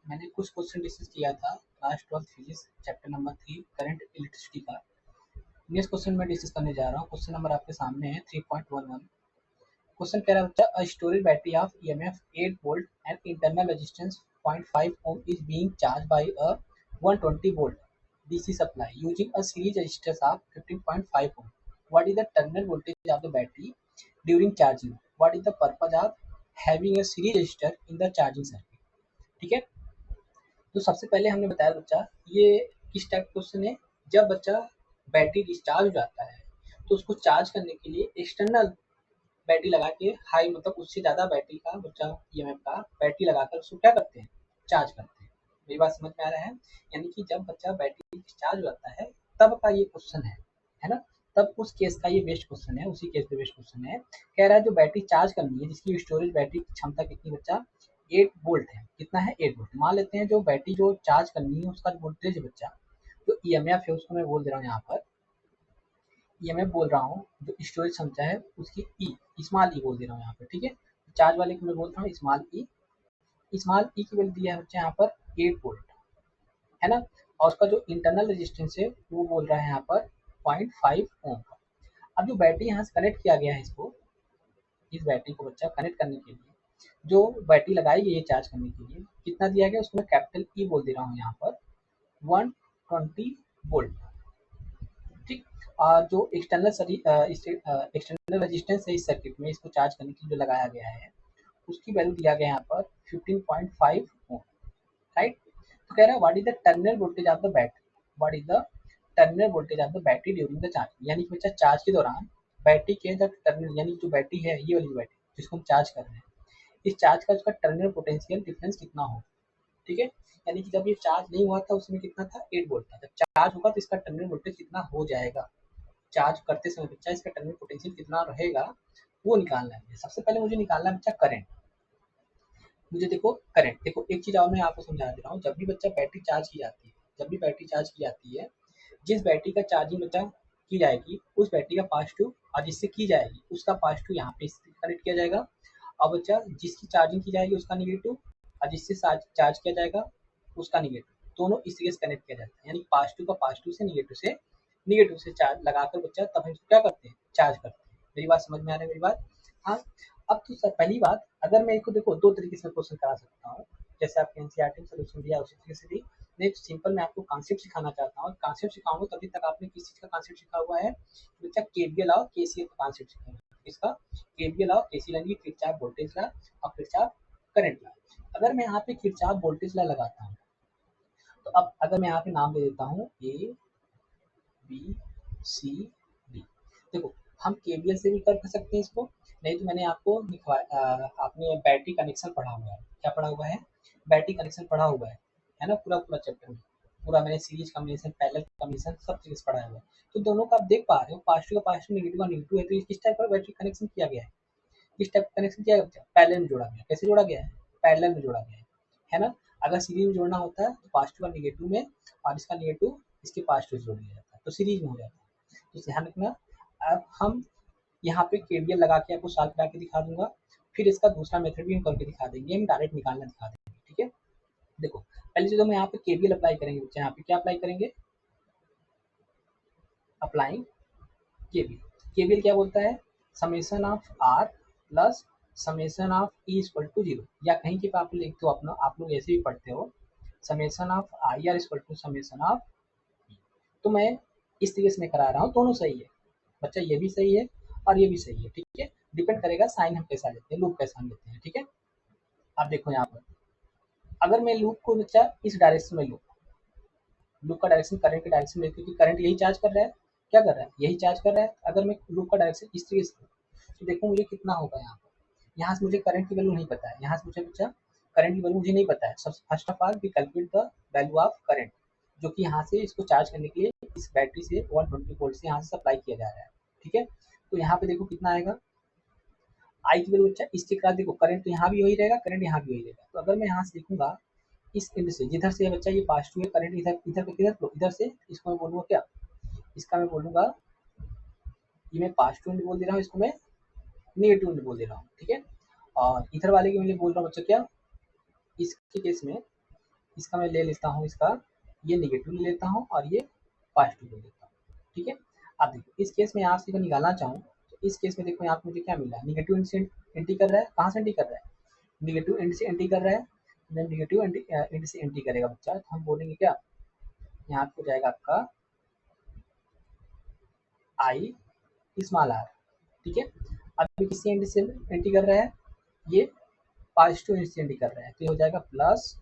मैंने कुछ question discuss किया था class 12 physics chapter number 3 current electricity का। नेक्स्ट क्वेश्चन मैं डिस्कस करने जा रहा हूँ। क्वेश्चन नंबर आपके सामने है 3.11। क्वेश्चन कह रहा है बच्चा, a storage battery of EMF 8 volt and internal resistance 0.5 ohm is being charge by a 120 volt DC supply using a series resistance of 15.5 ohm. What is the terminal voltage of the battery during charging? What is the purpose of having a series resistor in the charging circuit? ठीक है। तो सबसे पहले हमने बताया बच्चा, ये किस टाइप क्वेश्चन है। जब बच्चा बैटरी डिस्चार्ज हो जाता है तो उसको चार्ज करने के लिए एक्सटर्नल बैटरी लगा के, हाई मतलब उससे ज़्यादा बैटरी का बच्चा ईएमएफ का बैटरी लगाकर उसको क्या करते हैं, चार्ज करते हैं। मेरी बात समझ में आ रहा है? यानी कि जब बच्चा बैटरी डिस्चार्ज हो जाता है तब का ये क्वेश्चन है ना। तब उस केस का ये बेस्ट क्वेश्चन है, उसी केस पे बेस्ट क्वेश्चन है। कह रहा है जो बैटरी चार्ज करनी है, जिसकी स्टोरेज बैटरी की क्षमता कितनी बच्चा, 8 वोल्ट है। कितना है? 8 वोल्ट। मान लेते हैं जो बैटरी जो चार्ज करनी है उसका वोल्टेज बच्चा, जो ईएमएफ है उसको मैं बोल दे रहा हूँ यहाँ पर, ये मैं बोल रहा हूँ जो स्टोरेज क्षमता है उसकी स्मॉल ई बोल दे रहा हूँ यहाँ पर। ठीक है, चार्ज वाले को मैं बोल रहा हूँ स्मॉल ई। स्मॉल ई की वैल्यू दिया है बच्चा यहाँ पर 8 वोल्ट, है ना। और उसका जो इंटरनल रेजिस्टेंस है वो बोल रहा है यहाँ पर 0.5 ओम। अब जो बैटरी यहाँ से कनेक्ट किया गया है, इसको, इस बैटरी को बच्चा कनेक्ट करने के लिए जो बैटरी लगाई गई है चार्ज करने के लिए, कितना दिया गया उसको मैं कैपिटल ई बोल दे रहा हूँ यहाँ पर, 120 वोल्ट। ठीक। और जो एक्सटर्नल रेजिस्टेंस है इस सर्किट में, इसको चार्ज करने के लिए जो लगाया गया है, उसकी वैल्यू दिया गया है यहाँ पर 15.5 ओम। राइट। तो कह रहा है what is the terminal voltage of the battery, what is the terminal voltage of the battery during the charge. यानी कि बच्चा चार्ज के दौरान बैटरी के जो टर्मिनल, यानी जो बैटरी है ये वाली बैटरी जिसको हम चार्ज कर रहे हैं, इस चार्ज का उसका टर्मिनल पोटेंशियल डिफरेंस कितना हो। ठीक है। यानी कि जब ये चार्ज नहीं हुआ था उसमें कितना था, 8 वोल्ट था। जब चार्ज होगा तो इसका टर्मिनल वोल्टेज कितना हो जाएगा, चार्ज करते समय बच्चा इसका टर्मिनल पोटेंशियल कितना रहेगा वो निकालना है। सबसे पहले मुझे निकालना है बच्चा करंट। मुझे देखो करंट, देखो एक चीज और मैं आपको समझा दे रहा हूँ। जब भी बच्चा बैटरी चार्ज की जाती है, जब भी बैटरी चार्ज की जाती है, जिस बैटरी का चार्जिंग बच्चा की जाएगी उस बैटरी का पास टू, और जिससे की जाएगी उसका पास टू यहाँ पे कनेक्ट किया जाएगा। और बच्चा जिसकी चार्जिंग की जाएगी उसका निगेटिव, और जिससे चार्ज किया जाएगा उसका निगेटिव, दोनों इस तरीके से कनेक्ट किया जाता है। यानी पास टू का पास टू से निगेटिव से चार्ज लगाकर बच्चा तब हम इसको क्या करते हैं, चार्ज करते हैं। मेरी बात समझ में आ रही है? मेरी बात, हाँ। अब तो सर पहली बात, अगर मैं इसको देखो दो तरीके से क्वेश्चन करा सकता हूँ, जैसे आपके एनसीईआरटी में सोल्यूशन दिया उसी तरीके से भी। नहीं तो सिंपल मैं आपको कॉन्सेप्ट सिखाना चाहता हूँ। कॉन्सेप्ट सिखाऊंगा तभी तक आपने किस चीज़ का कॉन्सेप्ट सीखा हुआ है, बच्चा केवीएल और केसीएल का कॉन्सेप्ट सीखा हुआ है। इसका केवीएल और केसीएल यानी किरचॉफ वोल्टेज लॉ और किरचॉफ करंट लॉ। अगर मैं यहाँ पे किरचॉफ वोल्टेज लॉ लगाता हूँ तो अब अगर मैं यहाँ पे नाम दे देता हूँ ए बी सी डी। देखो हम केवीएल से भी कर सकते हैं इसको, नहीं तो मैंने आपको आपने बैटरी कनेक्शन पढ़ा हुआ है। क्या पढ़ा हुआ है? बैटरी कनेक्शन पढ़ा हुआ है ना, पूरा पूरा चैप्टर में। पूरा मैंने सीरीज कॉम्बिनेशन, पैरेलल कॉम्बिनेशन सब चीज पढ़ा हुआ है। तो दोनों का आप देख पा रहे हो, पॉजिटिव का पॉजिटिव, नेगेटिव का नेगेटिव है। तो ये किस टाइप का बैटरी कनेक्शन किया गया है, किस टाइप का कनेक्शन किया गया है, पैरेलल में जोड़ा गया है। कैसे जोड़ा गया है? पैरेलल में जोड़ा गया है ना। अगर सीरीज में जोड़ना होता है तो पॉजिटिव का नेगेटिव में, और इसका नेगेटिव इसके पॉजिटिव जोड़ दिया जाता है, तो सीरीज में हो जाता है। तो ध्यान रखना। अब हम यहाँ पे केवीएल लगा के आपको सॉल्व करा के दिखा दूंगा, फिर इसका दूसरा मेथड भी हम करके दिखा देंगे, हम डायरेक्ट निकालना दिखा देंगे। ठीक है। देखो पहले चीज हम यहाँ पे केवीएल अप्लाई करेंगे बच्चे। यहाँ पे क्या अप्लाई करेंगे? Applying KVL. केवीएल क्या बोलता है? Summation of R plus summation of E equal to zero, या कहीं के आप लिखते हो अपना, आप लोग ऐसे भी पढ़ते हो, summation of I R equal to summation of. तो मैं इस तरीके से मैं करा रहा हूँ, दोनों सही है बच्चा, ये भी सही है और ये भी सही है। ठीक है। डिपेंड करेगा साइन हम कैसा लेते हैं, लूप कैसा हम लेते हैं। ठीक है। आप देखो यहाँ पर, अगर मैं लूप को बच्चा इस डायरेक्शन में लूँ, लूप का डायरेक्शन करंट के डायरेक्शन में, क्योंकि करंट यही चार्ज कर रहा है, क्या कर रहा है, यही चार्ज कर रहा है। अगर मैं लूप का डायरेक्शन इस तरीके से, तो देखो मुझे कितना होगा यहाँ पर। यहाँ से मुझे करंट की वैल्यू नहीं पता है, यहाँ से मुझे बच्चा करंट की वैल्यू मुझे नहीं पता है। सब first of all we calculate the value of current, जो कि यहाँ से इसको चार्ज करने के लिए इस बैटरी से 120 वोल्ट से यहाँ से सप्लाई किया जा रहा है। ठीक है। तो यहाँ पे देखो कितना आएगा, आई की वैल्यू बच्चा इसके बाद देखो करंट तो यहाँ भी वही रहेगा, करंट यहाँ भी वही रहेगा। तो अगर मैं यहाँ से देखूंगा इस एंड से, जिधर से बच्चा ये पॉजिटिव है करंट, इधर इधर पे किधर फ्लो, इधर से, इसको मैं बोलूंगा क्या, इसका मैं बोलूंगा, ये मैं पॉजिटिव एंड बोल दे रहा हूँ, इसको मैं नेगेटिव एंड बोल दे रहा हूँ। ठीक है। और इधर वाले के मैं बोल रहा हूँ बच्चा क्या, इसके केस में इसका मैं ले लेता हूँ, इसका ये नेगेटिव ले लेता हूँ और ये पॉजिटिव ले लेता हूँ, ठीक है। अब देखो इस केस में यहाँ से निकालना चाहूँ तो इस केस में देखो यहाँ पे मुझे क्या मिला है, निगेटिव एंड से एंटी कर रहा है, कहाँ से एंटी कर रहा है, निगेटिव एंड से एंटी कर रहा है, निगेटिव एंड से एंटी करेगा बच्चा, तो हम बोलेंगे क्या, यहाँ पे हो जाएगा आपका आई स्मॉल आर, ठीक है। अब किसी एंटी से एंटी कर रहा है, ये पॉजिटिव एंड से एंटी कर रहा है, तो ये हो जाएगा plus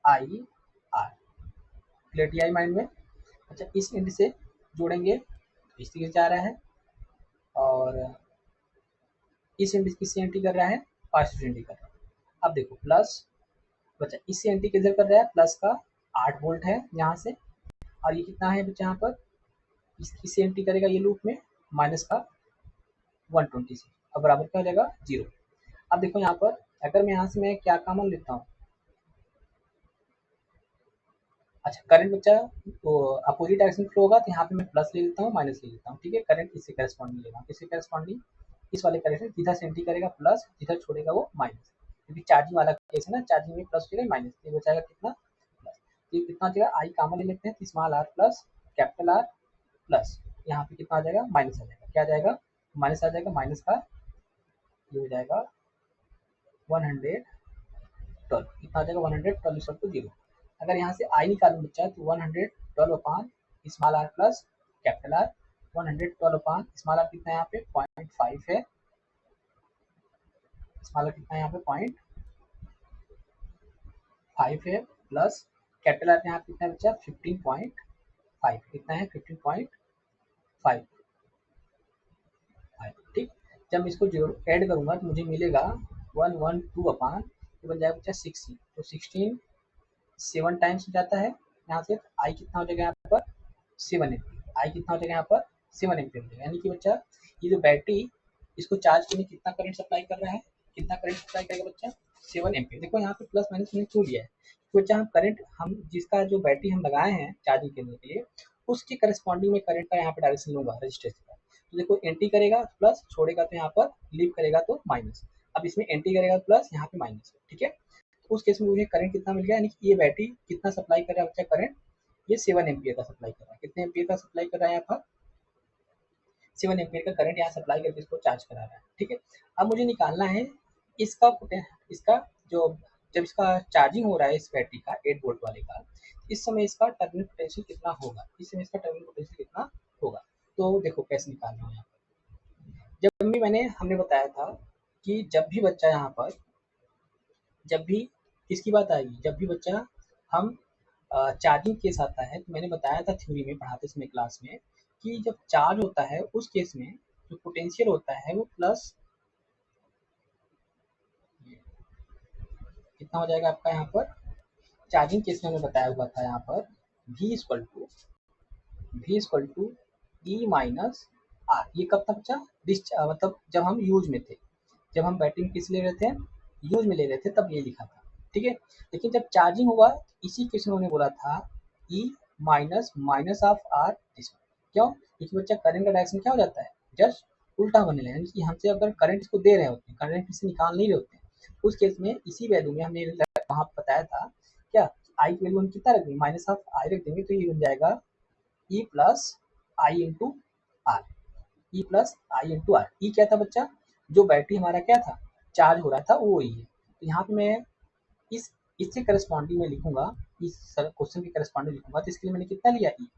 I R, clear I mind में। अच्छा इस एंड से जोड़ेंगे तो इस तरीके से जा रहा है, और इस एंड किससे एंटी कर रहा है, पॉजिटिव एंटी कर रहा है। अब देखो प्लस बच्चा इससे एंटी किधर कर रहा है, प्लस का 8 वोल्ट है यहाँ से, और ये कितना है बच्चा यहाँ पर, इससे एंटी करेगा ये लूप में माइनस का 120 से, अब बराबर क्या हो जाएगा 0। अब देखो यहाँ पर अगर मैं यहाँ से मैं क्या कॉमन लेता हूँ, अच्छा करंट बच्चा तो अपोजिट डायरेक्शन फ्लो होगा, तो यहाँ पे मैं प्लस ले लेता हूँ, माइनस ले लेता हूँ, ठीक है। करंट इससे करस्पॉन्डिंग लेगा, इससे करस्पॉन्डिंग इस वाले करंट जिधर से एंटी करेगा प्लस, जिधर छोड़ेगा वो माइनस, क्योंकि चार्जिंग वाला केस है ना, चार्जिंग में प्लस होगा माइनस, ये बचाएगा कितना प्लस, तो ये कितना आ जाएगा, आई कॉमन ले लेते हैं तो small R plus capital R plus, यहाँ पे कितना आ जाएगा माइनस आ जाएगा, क्या आ जाएगा माइनस आ जाएगा, माइनस का ये हो जाएगा 112, कितना आ जाएगा 112 इक्वल टू 0। अगर यहाँ से आई निकालूं बच्चा तो 112 upon small R plus capital R, 112 upon small R कितना है यहाँ पे 0.5 है, स्मॉल आर कितना है यहाँ पे 0.5 है, प्लस कैपिटल आर यहाँ पे कितना है बच्चा 15.5, कितना है 15.5, ठीक। जब मैं इसको जोड़ ऐड करूंगा तो मुझे मिलेगा 112 अपान, तो बन जाएगा बच्चा 16, तो 16 7 टाइम्स हो जाता है यहाँ से, आई कितना हो जाएगा यहाँ पर 7 एम्पियर, आई कितना हो जाएगा यहाँ पर 7 एम्पियर हो जाएगा, यानी कि बच्चा ये जो बैटरी इसको चार्ज करने कितना करंट सप्लाई कर रहा है, कितना करंट सप्लाई करेगा बच्चा 7 एम्पियर। देखो यहाँ पे प्लस माइनस मैंने क्यों लिया है, तो बच्चा हम करंट हम जिसका जो बैटरी हम लगाए हैं चार्जिंग करने के लिए उसके करस्पॉन्डिंग में करंट का यहाँ पे डायरेक्शन लूंगा रजिस्टेंस का, तो देखो एंटी करेगा तो प्लस, छोड़ेगा तो यहाँ पर लीव करेगा तो माइनस, अब इसमें एंटी करेगा तो प्लस, यहाँ पे माइनस, ठीक है। उस केस में मुझे करंट कितना मिल गया, यानी कि ये बैटरी कितना सप्लाई कर रहा है बच्चा करंट, ये 7 एम्पियर का सप्लाई कर रहा है, कितने एम्पियर का सप्लाई कर रहा है यहाँ पर 7 एम्पियर का करंट यहाँ सप्लाई करके इसको चार्ज करा रहा है, ठीक है। अब मुझे निकालना है इसका इसका जो जब इसका चार्जिंग हो रहा है इस बैटरी का 8 वोल्ट वाले का, इस समय इसका टर्मिनल पोटेंशियल कितना होगा, इस समय इसका टर्मिनल पोटेंशियल कितना होगा, तो देखो कैसे निकालना है यहाँ पर। जब भी हमने बताया था कि जब भी बच्चा यहाँ पर जब भी किसकी बात आएगी, जब भी बच्चा हम चार्जिंग केस आता है, तो मैंने बताया था थ्योरी में पढ़ाते समय क्लास में कि जब चार्ज होता है उस केस में जो पोटेंशियल होता है वो प्लस कितना हो जाएगा आपका यहाँ पर, चार्जिंग केस में हमें बताया हुआ था यहाँ पर v ई माइनस आर, ये कब तक बच्चा मतलब जब हम यूज में थे, जब हम बैटरी किस ले रहे थे यूज में ले रहे थे तब ये लिखा था, ठीक है। लेकिन जब चार्जिंग हुआ इसी केस में उन्होंने बोला था E minus minus of are, क्यों, क्योंकि बच्चा करंट का डायरेक्शन क्या हो जाता है जस्ट उल्टा बनने लगा, यानी कि हमसे अगर करंट इसको दे रहे होते हैं, करंट इससे निकाल नहीं रहे होते हैं, उस केस में इसी वैल्यू में हमने वहाँ बताया था क्या, आई की वैल्यू हम कितना रख देंगे माइनस ऑफ आई रख देंगे, तो ये बन जाएगा E plus I into R, E plus I into R. E क्या था बच्चा, जो बैटरी हमारा क्या था चार्ज हो रहा था वो ई है, तो यहाँ पे मैं इस इससे करस्पॉन्डिंग में लिखूंगा, इस क्वेश्चन के करस्पॉन्डिंग लिखूंगा, तो इसके लिए मैंने कितना लिया ई,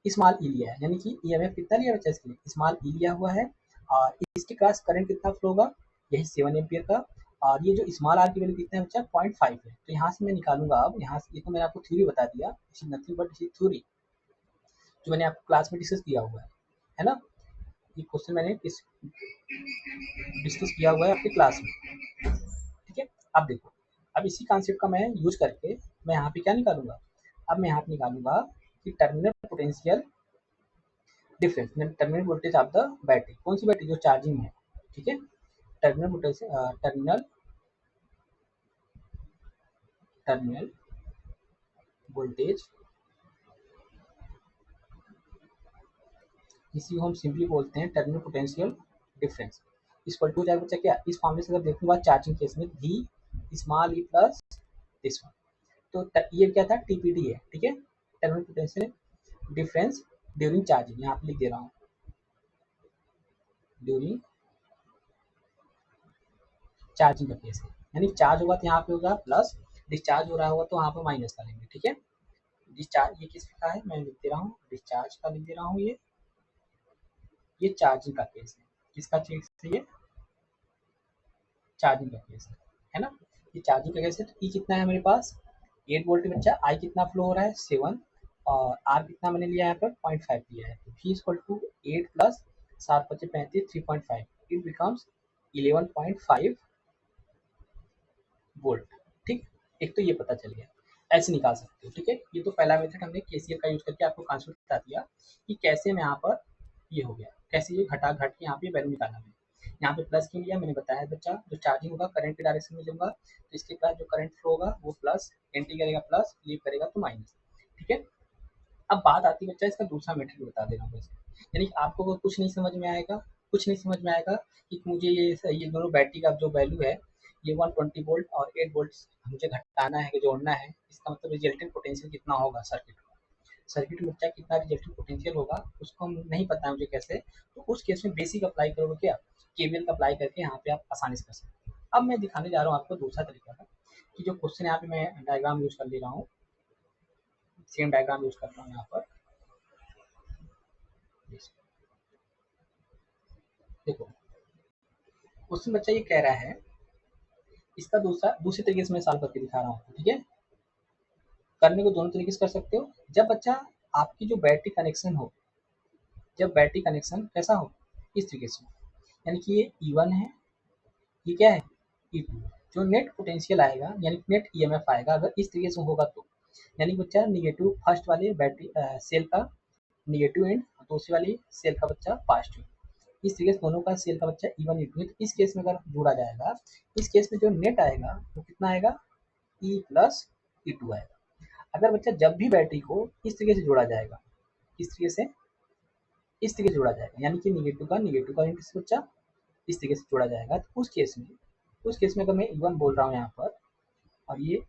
स्मॉल ई लिया है, यानी कि ईएमएफ कितना लिया बच्चा इसके लिए स्मॉल ई लिया हुआ है, और इसके क्रॉस करंट कितना फ्लो होगा यही 7 एम्पियर का, और ये जो स्मॉल आर की वैल्यू कितना है बच्चा 0.5 है, तो यहाँ से मैं निकालूंगा, अब यहाँ से ये तो मैंने आपको थ्योरी बता दिया, it is nothing but theory जो मैंने आपको क्लास में डिस्कस किया हुआ है ना, ये क्वेश्चन मैंने डिस्कस किया हुआ है आपके क्लास में, ठीक है। अब देखो अब इसी कॉन्सेप्ट का मैं यूज करके मैं यहाँ पे क्या निकालूंगा, अब मैं यहाँ पे निकालूंगा कि terminal potential difference, terminal voltage of the battery, कौन सी बैटरी जो चार्जिंग है, ठीक है। टर्मिनल पोटेंशियल टर्मिनल वोल्टेज, इसी को हम सिंपली बोलते हैं टर्मिनल पोटेंशियल डिफरेंस, इस पर टू जाएगा बच्चा क्या, इस फॉर्मूले से अगर देखूंगा चार्जिंग केस में V small E plus this one. तो ये क्या था, टीपीडी है, ठीक है, terminal potential difference during charging, यहाँ पे लिख दे रहा हूँ ड्यूरिंग चार्जिंग का केस है, यानी चार्ज होगा तो यहाँ पे होगा प्लस, डिस्चार्ज हो रहा होगा तो वहाँ पे माइनस का लेंगे, ठीक है। डिस्चार्ज ये किसका है, मैं लिख दे रहा हूँ डिस्चार्ज का लिख दे रहा हूँ, ये चार्जिंग का केस है, किसका केस है, ये चार्जिंग का केस है ना। ये चार्जिंग का केस है, तो ई कितना है मेरे पास 8 वोल्ट बच्चा, आई कितना फ्लो हो रहा है 7, और आर कितना मैंने लिया है यहाँ पर 0.5 लिया है, तो V इक्वल टू 8 प्लस 7 पचे 35 3.5, इट बिकम्स 11.5 वोल्ट, ठीक। एक तो ये पता चल गया, ऐसे निकाल सकते हो, ठीक है। ये तो पहला मेथड हमने केसीएल का यूज करके आपको कॉन्सेप्ट बता दिया कि कैसे मैं यहाँ पर ये हो गया, कैसे ये घटा घट के यहाँ पे वैल्यू निकालना है। यहाँ पे प्लस क्यों लिया मैंने बताया बच्चा, जो चार्जिंग होगा करंट के डायरेक्शन में लूंगा, तो इसके बाद जो करंट फ्लो होगा वो प्लस, एंट्री करेगा प्लस, लीव करेगा तो माइनस, ठीक है। अब बात आती है बच्चा इसका दूसरा मेथड बता दे रहा हूँ, यानी कि आपको वो कुछ नहीं समझ में आएगा, कुछ नहीं समझ में आएगा कि मुझे ये दोनों बैटरी का जो वैल्यू है, ये 120 वोल्ट और 8 वोल्ट मुझे घटाना है, जोड़ना है, इसका मतलब रिजल्टेंट पोटेंशियल कितना होगा सर्किट में, सर्किट में बच्चा कितना रिजल्टेंट पोटेंशियल होगा उसको हम नहीं पता है मुझे कैसे, तो उस केस में बेसिक अप्लाई करोगे क्या, केवीएल का अप्लाई करके यहाँ पे आप आसानी से कर सकते हो। अब मैं दिखाने जा रहा हूँ आपको दूसरा तरीका का, कि जो क्वेश्चन यहाँ पे मैं डायग्राम यूज कर ले रहा हूँ, सेम डायग्राम यूज कर रहा हूँ यहाँ पर, देखो क्वेश्चन बच्चा ये कह रहा है, इसका दूसरे तरीके से मैं सॉल्व करके दिखा रहा हूँ, ठीक है। करने को दोनों तरीके से कर सकते हो, जब बच्चा आपकी जो बैटरी कनेक्शन हो, जब बैटरी कनेक्शन कैसा हो इस तरीके से, यानी कि ये E1 है, ये क्या है E2, जो नेट पोटेंशियल आएगा यानी नेट ईएमएफ आएगा अगर इस तरीके से होगा तो, यानी बच्चा निगेटिव फर्स्ट वाले बैटरी सेल का निगेटिव एंड, दूसरी वाली सेल का बच्चा पॉजिटिव, इस तरीके से दोनों का सेल का बच्चा E1 E2 है, तो इस केस में अगर जोड़ा जाएगा, इस केस में जो नेट आएगा वो कितना आएगा E प्लस E2 आएगा। अगर बच्चा जब भी बैटरी को इस तरीके से जोड़ा जाएगा, इस तरीके से, इस तरीके से जोड़ा जाएगा, यानी कि निगेटिव का इंटू बच्चा इस तरीके से जोड़ा जाएगा, तो उस केस में अगर मैं E1 बोल रहा हूँ यहाँ पर और ये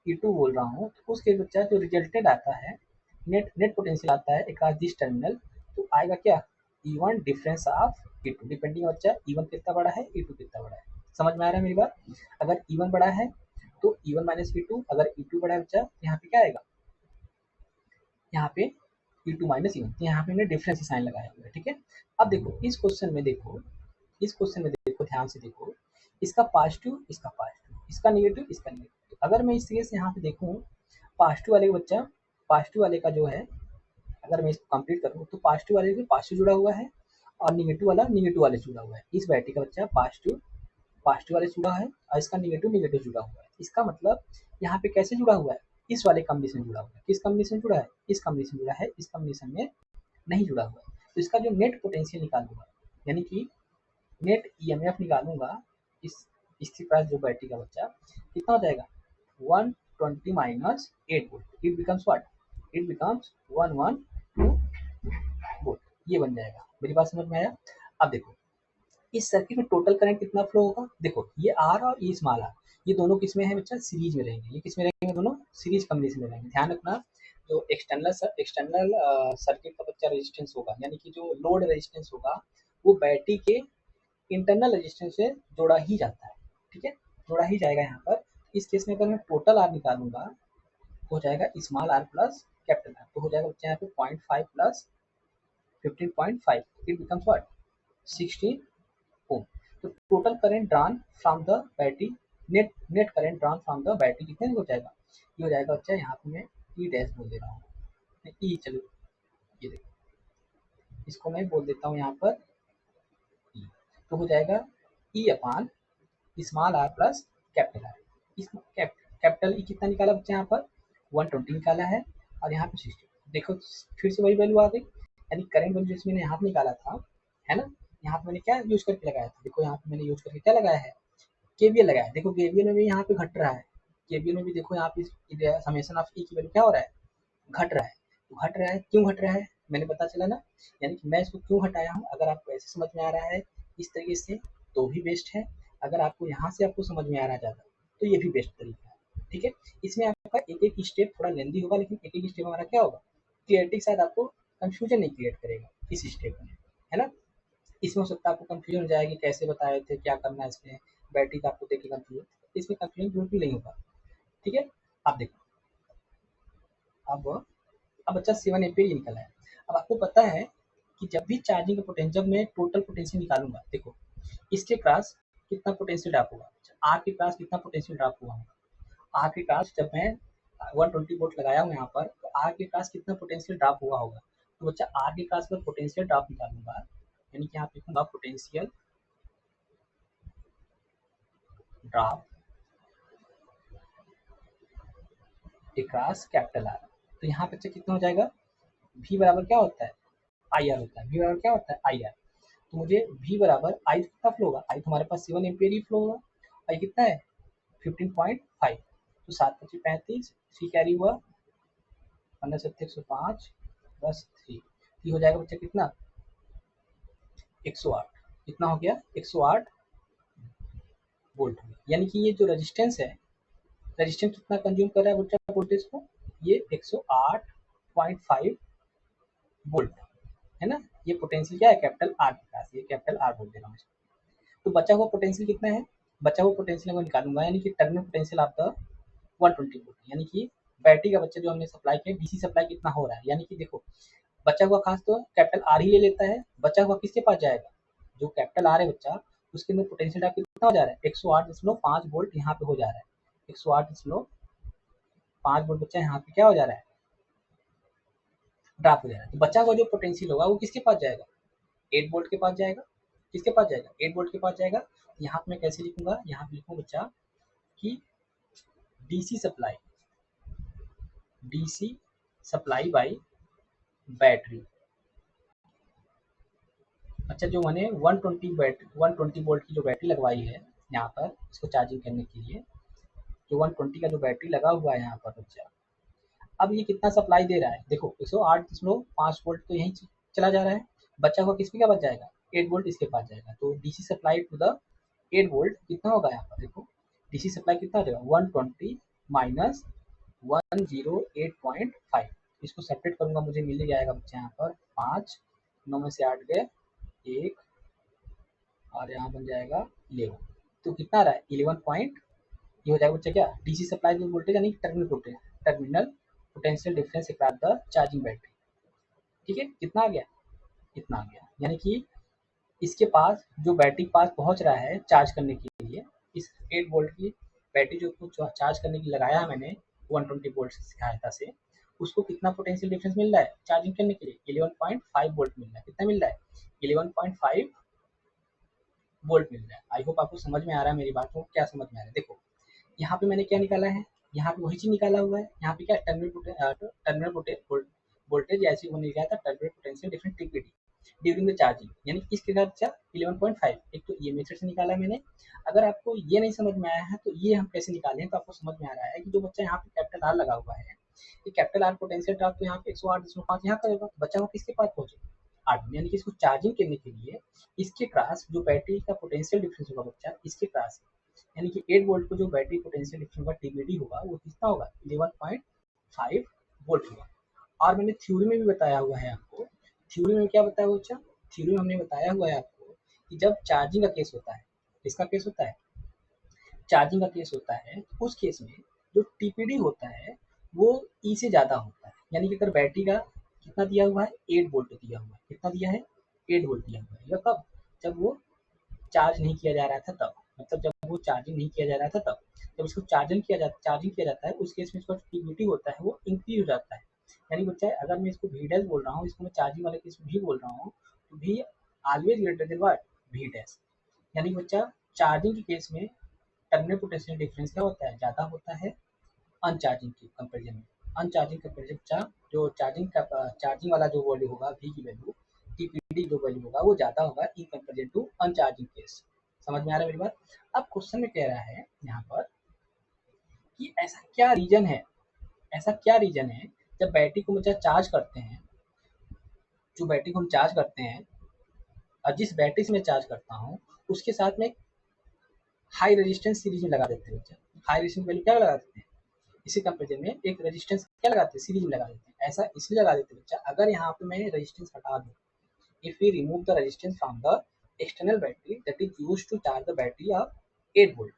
E2 बोल रहा हूँ, तो उस केस बच्चा जो रिजल्टेड आता है, नेट नेट पोटेंशियल आता है एक दिस टर्मिनल, तो आएगा क्या E1 difference of E2, depending बच्चा E1 कितना बड़ा है E2 कितना बड़ा है, समझ में आ रहा है मेरी बात। अगर E1 बड़ा है तो E1 माइनस E2, अगर E2 बड़ा है बच्चा तो यहाँ पे क्या आएगा, यहाँ पे E2 माइनस E1, यहाँ पे हमने डिफरेंस साइन लगाया हुआ है, ठीक है। अब देखो इस क्वेश्चन में देखो, इस क्वेश्चन में देखो ध्यान से देखो, इसका पॉजिटिव इसका पॉजिटिव, इसका निगेटिव इसका निगेटिव, तो अगर मैं इस तरीके से यहाँ पे देखूँ पॉजिटिव वाले का बच्चा, पॉजिटिव वाले का जो है अगर मैं इसको कंप्लीट करूँ तो पॉजिटिव वाले से पॉजिटिव जुड़ा हुआ है और निगेटिव वाला निगेटिव वाले से जुड़ा हुआ है, इस बैटरी का बच्चा पॉजिटिव पॉजिटिव वाले से जुड़ा है और इसका निगेटिव निगेटिव जुड़ा हुआ है, इसका मतलब यहाँ पे कैसे जुड़ा हुआ है, इस वाले कॉम्बिनेशन जुड़ा हुआ है, किस कॉम्बिनेशन जुड़ा है, इस कॉम्बिनेशन जुड़ा है, इस कॉम्बिनेशन में नहीं जुड़ा हुआ है, तो इसका जो नेट पोटेंशियल निकालूंगा, यानी कि नेट ईएमएफ निकालूंगा, इसके पास जो बैटरी का बच्चा कितना हो जाएगा 120 minus 8 volt, it becomes what, it becomes 112 volt, ये बन जाएगा, मेरी बात समझ में आया। अब देखो इस सर्किट में टोटल करंट कितना फ्लो होगा, देखो ये आर और ये स्मॉल आर, ये दोनों किस में है बच्चा सीरीज में रहेंगे, ये किस में रहेंगे दोनों सीरीज कॉम्बिनेशन में रहेंगे, ध्यान रखना। जो एक्सटर्नल सर्किट का बच्चा रेजिस्टेंस होगा, यानी कि जो लोड रेजिस्टेंस होगा वो बैटरी के इंटरनल रेजिस्टेंस से जोड़ा ही जाता है, ठीक है, जोड़ा ही जाएगा यहाँ पर। इस केस में अगर मैं टोटल आर निकालूंगा तो हो जाएगा small R plus capital R, तो हो जाएगा बच्चा यहाँ पे 0.5 plus 15.5, it becomes what 16 ohm. तो total current drawn from the battery, net current drawn from the battery कितने हो जाएगा, ये हो जाएगा बच्चा यहाँ पे मैं ई डैश बोल दे रहा हूँ, ई चलो ये देखो इसको मैं बोल देता हूँ यहाँ पर ई, तो हो जाएगा E upon small R plus capital R, इस कैपिटल ई कितना निकाला बच्चा यहाँ पर 120 निकाला है और यहाँ पे 60, देखो फिर से वही वैल्यू आ गई, यानी करंट वैल्यू जैसे मैंने यहाँ पे निकाला था, है ना, यहाँ पे मैंने क्या यूज करके लगाया था, देखो यहाँ पे मैंने यूज करके क्या लगाया है केवीएल लगाया, देखो केवीएल में भी यहाँ पे घट रहा है, केवीएल में भी देखो यहाँ पे समेशन ऑफ ई की वैल्यू क्या हो रहा है घट रहा है, तो घट रहा है क्यों घट रहा है मैंने पता चला ना, यानी कि मैं इसको क्यों घटाया हूँ, अगर आपको ऐसे समझ में आ रहा है इस तरीके से तो भी बेस्ट है, अगर आपको यहाँ से आपको समझ में आ रहा है ज़्यादा तो ये भी बेस्ट तरीका है, ठीक है। इसमें आपका एक एक स्टेप थोड़ा लेंदी होगा, लेकिन एक एक स्टेप हमारा क्या होगा, क्लियरिटी के साथ आपको कंफ्यूजन नहीं क्रिएट करेगा इस स्टेप में, है ना। इसमें हो सकता है आपको कंफ्यूजन हो जाएगी, कैसे बताए थे, क्या करना है इसमें, बैटरी का आपको देख के कंफ्यूजन, इसमें कंफ्यूजन बिल्कुल नहीं होगा, ठीक है। आप देखो, अब बच्चा 7 एम्पीयर निकला है। अब आपको पता है कि जब भी चार्जिंग का पोटेंशियल, जब मैं टोटल पोटेंशियल निकालूंगा, देखो इसके पास कितना पोटेंशियल ड्रॉप होगा, आर के पास कितना पोटेंशियल ड्रॉप हुआ होगा, आर के पास जब मैं 120 वोल्ट लगाया हूँ यहाँ पर, तो आर के पास कितना पोटेंशियल ड्रॉप हुआ होगा। तो बच्चा आर के पास पर पोटेंशियल ड्रॉप निकालूंगा, यानी कि यहाँ पे लिखूंगा potential drop across capital R. तो यहाँ पे कितना हो जाएगा, v बराबर क्या होता है, आई आर होता है, v बराबर क्या होता है, आई आर। तो मुझे v बराबर आई कितना फ्लो होगा, आई तो हमारे पास 7 एम्पियर ही फ्लो होगा, आई कितना है 15.5, तो 7 25 35, थ्री कैरी हुआ 15 7 105 बस 3, ये हो जाएगा बच्चा कितना 108, कितना हो गया 108 वोल्ट हो गया। यानी कि ये जो रेजिस्टेंस है, रेजिस्टेंस कितना कंज्यूम कर रहा है बच्चा वोल्टेज को, ये 108.5 वोल्ट, है ना। ये पोटेंशियल क्या है, कैपिटल आर के पास, ये कैपिटल आर बोल दे रहा हूँ। तो बचा हुआ पोटेंशियल कितना है, बचा हुआ पोटेंशियल मैं निकालूंगा, यानी कि terminal potential of the 120 volt, यानी कि बैटरी का बच्चा जो हमने सप्लाई किया, डीसी सप्लाई कितना हो रहा है, यानी कि देखो बचा हुआ खास तो कैपिटल आर ही ले लेता है, बचा हुआ किसके पास जाएगा, जो कैपिटल आर है बच्चा, उसके अंदर पोटेंशियल ड्रॉप कितना हो जा रहा है 108.5 वोल्ट यहाँ पे हो जा रहा है, 108.5 वोल्ट बच्चा यहाँ पे क्या हो जा रहा है, ड्रॉप हो जा रहा है। तो बचा हुआ जो पोटेंशियल होगा वो किसके पास जाएगा, 8 वोल्ट के पास जाएगा, किसके पास जाएगा 8 वोल्ट के पास जाएगा। यहाँ पे मैं कैसे लिखूंगा, यहाँ पे लिखूँ बच्चा कि DC supply, DC supply by battery, अच्छा जो मैंने 120 वोल्ट की जो बैटरी लगवाई है यहाँ पर इसको चार्जिंग करने के लिए, जो 120 का जो बैटरी लगा हुआ है यहाँ पर बच्चा, अब ये कितना सप्लाई दे रहा है, देखो 108.5 वोल्ट तो यहीं चला जा रहा है, बच्चा हुआ किसके क्या बच जाएगा 8 वोल्ट इसके पास जाएगा। तो DC supply to the 8 volt कितना होगा यहाँ पर, देखो डीसी सप्लाई कितना हो जाएगा 120 माइनस 108.5, इसको सेपरेट करूंगा मुझे मिल जाएगा बच्चा यहाँ पर 5, 9 में से 8 गए 1, और यहाँ बन जाएगा 11, तो कितना आ रहा है 11 पॉइंट, ये हो जाएगा बच्चा क्या डीसी सप्लाई जो वोल्टेज यानी terminal voltage, terminal potential difference across the charging battery, ठीक है कितना आ गया, इतना आ गया। यानी कि इसके पास जो बैटरी पास पहुंच रहा है चार्ज करने के लिए, इस 8 वोल्ट की बैटरी जो कुछ चार्ज करने के लिए लगाया है मैंने 120 वोल्ट की सहायता से, उसको कितना पोटेंशियल डिफरेंस मिल रहा है चार्जिंग करने के लिए 11.5 वोल्ट मिल रहा है, कितना मिल रहा है 11.5 वोल्ट मिल रहा है। आई होप आपको समझ में आ रहा है मेरी बात को, क्या समझ में आ रहा है, देखो यहाँ पे मैंने क्या निकाला है, यहाँ पे वही चीज निकाला हुआ है, यहाँ पे क्या टर्मिनल वोल्टेज ऐसे वो निकाला था, terminal potential difference TPD during the charging, यानी इसके साथ क्या 11.5, एक तो ये मेथड से निकाला है मैंने। अगर आपको ये नहीं समझ में आया है तो ये हम कैसे निकालें, तो आपको समझ में आ रहा है कि जो बच्चा यहाँ पे कैपिटल आर लगा हुआ है, ये कैपिटल आर पोटेंशियल ड्रॉप तो यहाँ पे 108.5 यहाँ करेगा, तो बच्चा को किसके पास पहुंचे 8, यानी कि इसको चार्जिंग करने के लिए इसके क्रॉस जो बैटरी का पोटेंशियल डिफरेंस होगा बच्चा इसके क्रॉस, यानी कि 8 वोल्ट को जो बैटरी पोटेंशियल डिफरेंस होगा टीबीडी होगा वो कितना होगा 11.5 वोल्ट होगा। और मैंने थ्योरी में भी बताया हुआ है आपको, थ्योरी में क्या बताया हुआ बच्चा, थ्योरी में हमने बताया हुआ है आपको कि जब चार्जिंग का केस होता है, किसका केस होता है चार्जिंग का केस होता है, तो उस केस में जो टीपीडी होता है वो ई से ज़्यादा होता है, यानी कि अगर बैटरी का कितना दिया हुआ है 8 वोल्ट दिया हुआ है, कितना दिया है 8 वोल्ट दिया हुआ है, या कब जब वो चार्ज नहीं किया जा रहा था तब, मतलब जब वो चार्जिंग नहीं किया जा रहा था तब, जब इसको चार्जिंग किया जाता है उस केस में इसका जो टीपीडी होता है वो इंक्रीज हो जाता है। यानी बच्चा अगर मैं इसको वी डैश बोल रहा हूँ, इसको मैं चार्जिंग वाले केस में भी बोल रहा हूँ, तो भी always greater than what we dash, यानी बच्चा चार्जिंग के केस में टर्मिनल पोटेंशियल डिफरेंस क्या होता है ज़्यादा होता है अनचार्जिंग की कंपेरिजन में। अनचार्जिंग कंपेरिजन जो चार्जिंग वाला जो वैल्यू होगा वी की वैल्यू, टीपीडी जो वैल्यू होगा वो ज़्यादा होगा इन कंपेरिजन टू अनचार्जिंग केस। समझ में आ रहा है मेरी बात। अब क्वेश्चन में कह रहा है यहाँ पर कि ऐसा क्या रीजन है जब बैटरी को मुझे चार्ज करते हैं, जो बैटरी को हम चार्ज करते हैं और जिस बैटरी से मैं चार्ज करता हूँ उसके साथ में हाई रेजिस्टेंस सीरीज में लगा देते हैं बच्चा, हाई रेजिस्टेंस वैल्यू क्या लगा देते हैं इसी कंपेरिजन में एक रेजिस्टेंस क्या लगाते हैं, सीरीज में लगा देते हैं। ऐसा इसलिए लगा देते हैं बच्चा, अगर यहाँ पे मैं रेजिस्टेंस हटा दूँ, if we remove the resistance from the external battery that is used to charge the battery of 8 volt,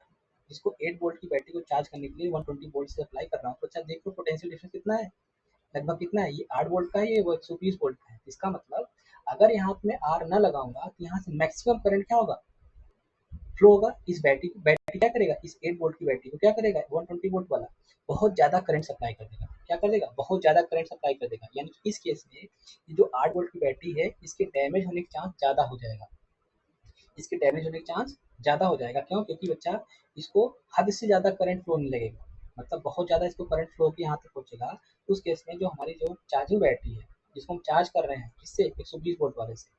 जिसको 8 वोल्ट की बैटरी को चार्ज करने के लिए 120 वोल्ट से अप्लाई कर रहा हूँ, तो अच्छा देखो पोटेंशियल डिफरेंस कितना है, लगभग कितना है, ये 8 वोल्ट का है, ये 120 वोल्ट का है। इसका मतलब अगर यहाँ पे मैं आर न लगाऊंगा तो यहाँ से मैक्सिमम करंट क्या होगा, फ्लो होगा। इस बैटरी क्या करेगा, इस 8 वोल्ट की बैटरी को क्या करेगा, 120 वोल्ट वाला बहुत ज्यादा करंट सप्लाई कर देगा। क्या कर देगा, बहुत ज्यादा करंट सप्लाई कर देगा। यानी कि इस केस में ये जो 8 वोल्ट की बैटरी है, इसके डैमेज होने का चांस ज्यादा हो जाएगा, इसके डैमेज होने का चांस ज़्यादा हो जाएगा। क्यों, क्योंकि बच्चा इसको हद से ज़्यादा करंट फ्लो नहीं लगेगा, मतलब बहुत ज़्यादा इसको करंट फ्लो के यहाँ तक पहुँचेगा। तो उस केस में जो हमारी जो चार्जिंग बैटरी है, जिसको हम चार्ज कर रहे हैं किससे, 120 वोल्ट वाले से,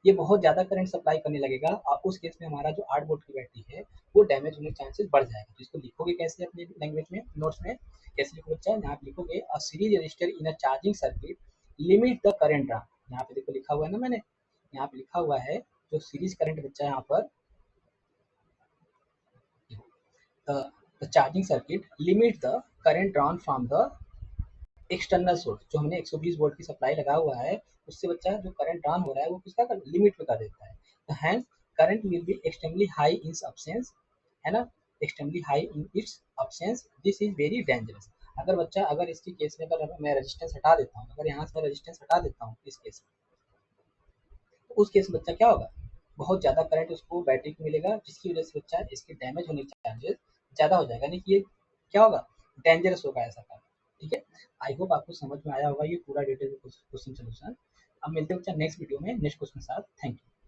ये बहुत ज़्यादा करंट सप्लाई करने लगेगा, और उस केस में हमारा जो 8 वोल्ट की बैटरी है वो डैमेज होने के चांसेस बढ़ जाएगा। तो इसको लिखोगे कैसे अपने लैंग्वेज में, नोट्स में कैसे लिखो बच्चा, यहाँ पे लिखोगे अ series resistor in a charging circuit limit the current drop. यहाँ पे देखो लिखा हुआ है ना मैंने, यहाँ पे लिखा हुआ है जो सीरीज करंट बच्चा यहाँ पर, the charging circuit limit the current drawn from the external source, जो हमने 120 वोल्ट की सप्लाई लगा हुआ है उससे बच्चा जो करंट ड्रॉन हो रहा है वो किसका लिमिट में कर देता है। तो hence current will be extremely high in absence, है ना, extremely high in its absence, this is very dangerous. अगर बच्चा, अगर इसकी केस में अगर मैं रेजिस्टेंस हटा देता हूँ, अगर यहाँ से मैं रेजिस्टेंस हटा देता हूँ इस केस में, तो उस केस में बच्चा क्या होगा, बहुत ज़्यादा करंट उसको बैटरी को मिलेगा, जिसकी वजह से बच्चा इसके डैमेज होने के चांसेस ज़्यादा हो जाएगा। यानी कि ये क्या होगा, डेंजरस होगा ऐसा काम। ठीक है, आई होप आपको समझ में आया होगा ये पूरा डिटेल क्वेश्चन सोल्यूशन। अब मिलते हैं बच्चा नेक्स्ट वीडियो में नेक्स्ट क्वेश्चन के साथ। Thank you.